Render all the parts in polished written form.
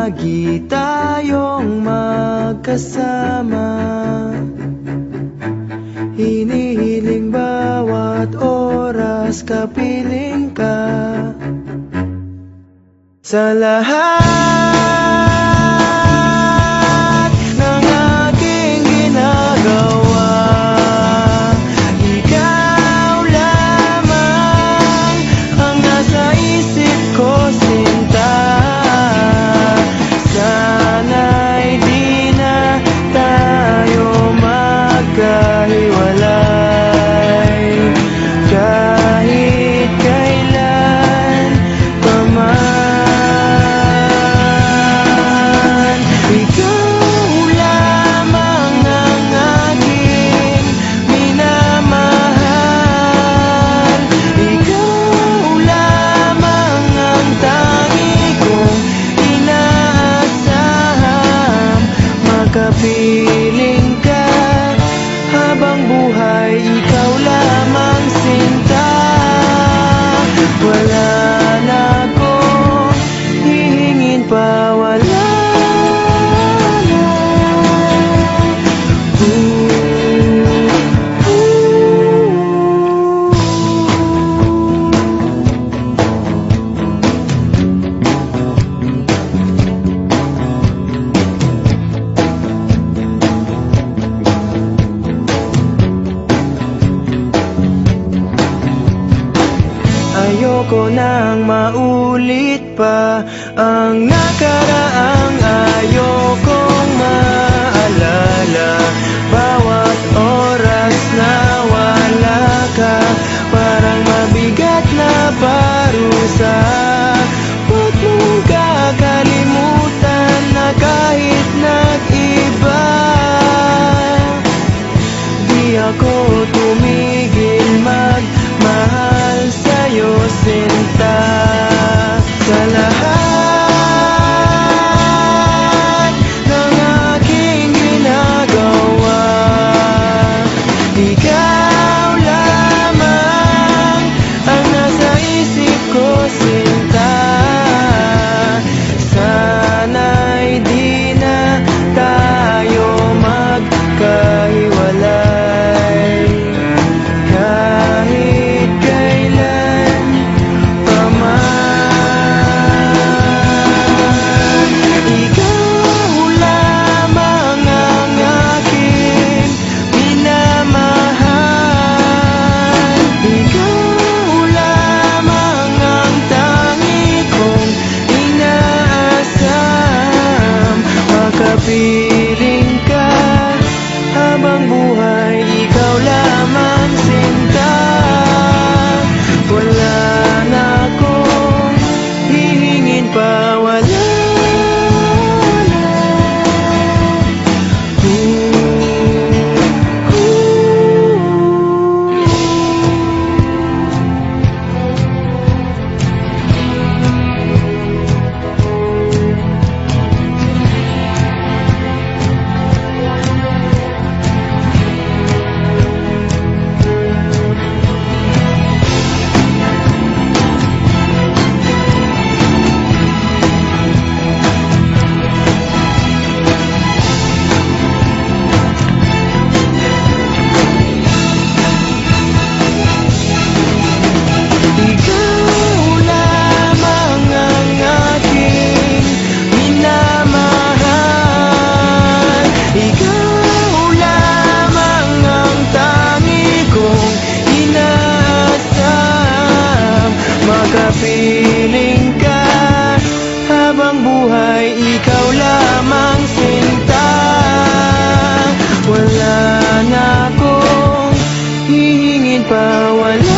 lagi tayong magkasama. Hinihiling bawat oras kapiling ka. Sa lahat ng aking ginagawa, ikaw lamang ang nasa isip ko, sinta. Sana'y di na tayo magkahiwalay kahit kailan pa man. Ikaw lamang ang aking minamahal. Ikaw lamang ang tangi kong inaasahang makapiling ka habang buhay. Ikaw lamang, sinta. Wala na akong hihingin pa, wala na. Ayoko nang maulit pa ang nakaraang ayokong maalala. Bawat oras na wala ka, parang mabigat na parusa. Huwag mong kakalimutan na kahit nag-iba, di ako tumigil magmahal sa'yo, sinta. Sa lahat ng aking ginagawa, ikaw lamang ang nasa isip ko, sinta. Sana'y di na tayo magkahiwalay kahit kailan pa man. Ikaw lamang ang aking minamahal. Ikaw lamang ang tangi kong inaasam makapiling ka habang buhay. Ikaw lamang, sinta. Wala na akong hihingin pa, wala na. Ikaw lamang ang aking minamahal. Ikaw lamang ang tangi kong inaasam makapiling ka habang buhay. Ikaw lamang, sinta. Wala na akong hihingin pa, wala na.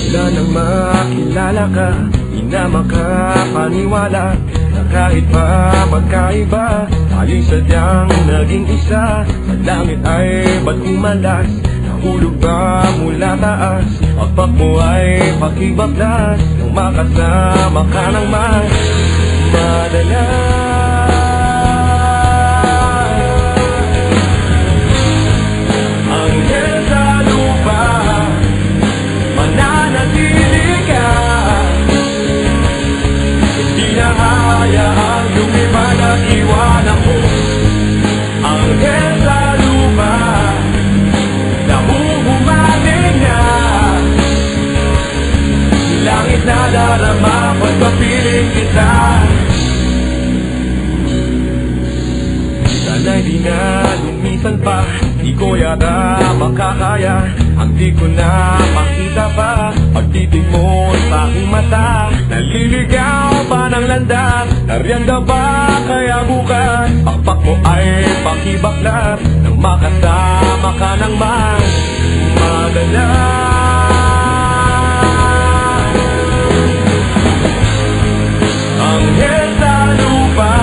Wala nang makilala ka, di na makapaniwala. kahit pa magkaiba, tayong sadyang naging isa. Sa langit ay ba't umalas? Nahulog ba mula taas? Pagpak mo ay pakibaklas nang makasama ka ng mas madalas. Anghel sa lupa, mananatili ka. Hindi na hayaang lumipad at iwanan mo. Anghel sa lupa, nahuhumaling na. Langit na darama pagpapiling kita. Sana'y di na lumisan pa, di ko yata makakaya. Ang di ko na makita pa, pagtitig mo sa aking mata. Naliligaw pa ng landas, nariyan ka ba kaya bukas? Pakpak mo ay pakibaklas nang makasama ka ng mas madalas. Anghel sa lupa,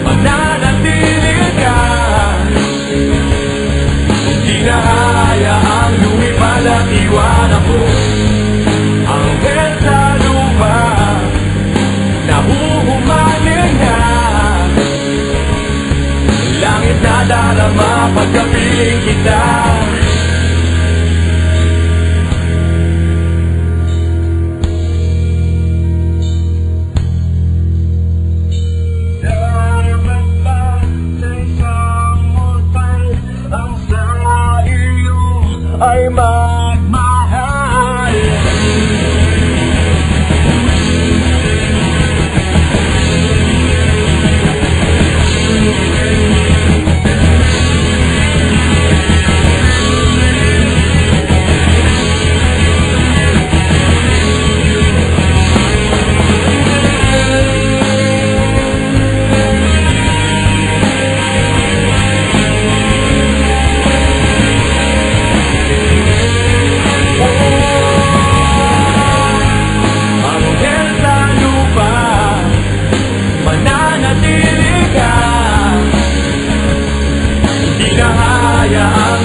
mananatili ka. Hindi na hayaang lumipad at iwanan mo. Anghel sa lupa, nahuhumaling na. Langit na darama pagkapiling kita. Ay magmahal.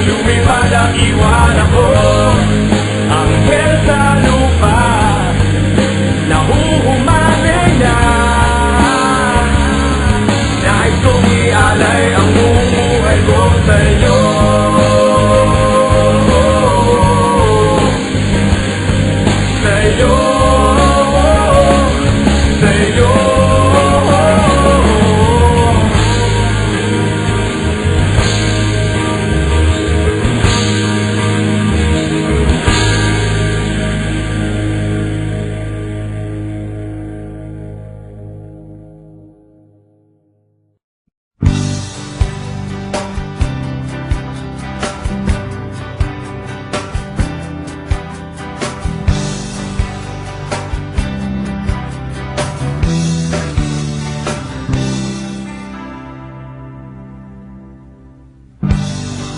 Lumipad at iwanan ko. Anghel sa lupa, nahuhumaling na. Nais kong ialay ang buhay ko sa'yo. Sa'yo, sa'yo.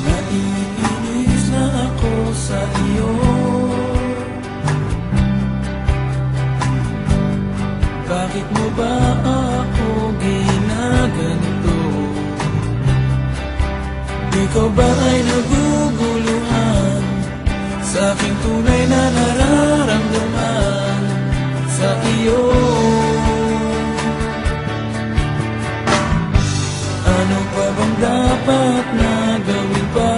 Naiinis na ako sa iyo. Bakit mo ba ako ginaganito? Ikaw ba ay naguguluhan sa aking tunay na nararamdaman sa iyo? Ano pa bang dapat na gawin pa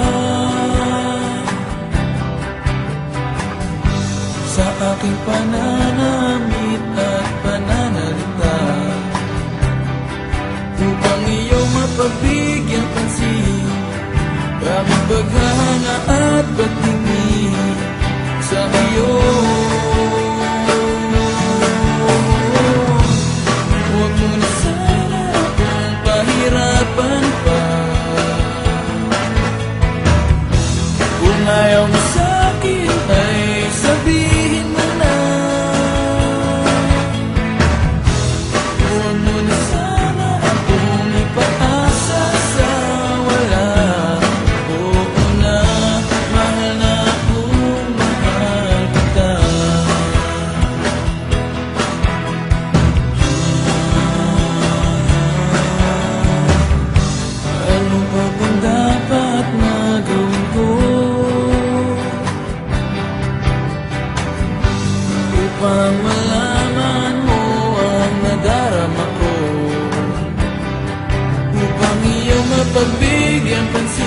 sa aking pananamit at pananalita upang iyong mapagbigyan pansin, aming paghahanga at pagtingin sa iyo? Huwag mo na sana akong pahirapan pa. Kung ayaw mo sa'kin ay sabihin mo na. Huwag mo na sana akong ipaasa sa wala. Oo na, mahal na akong mahal kita. pagbigyan pansin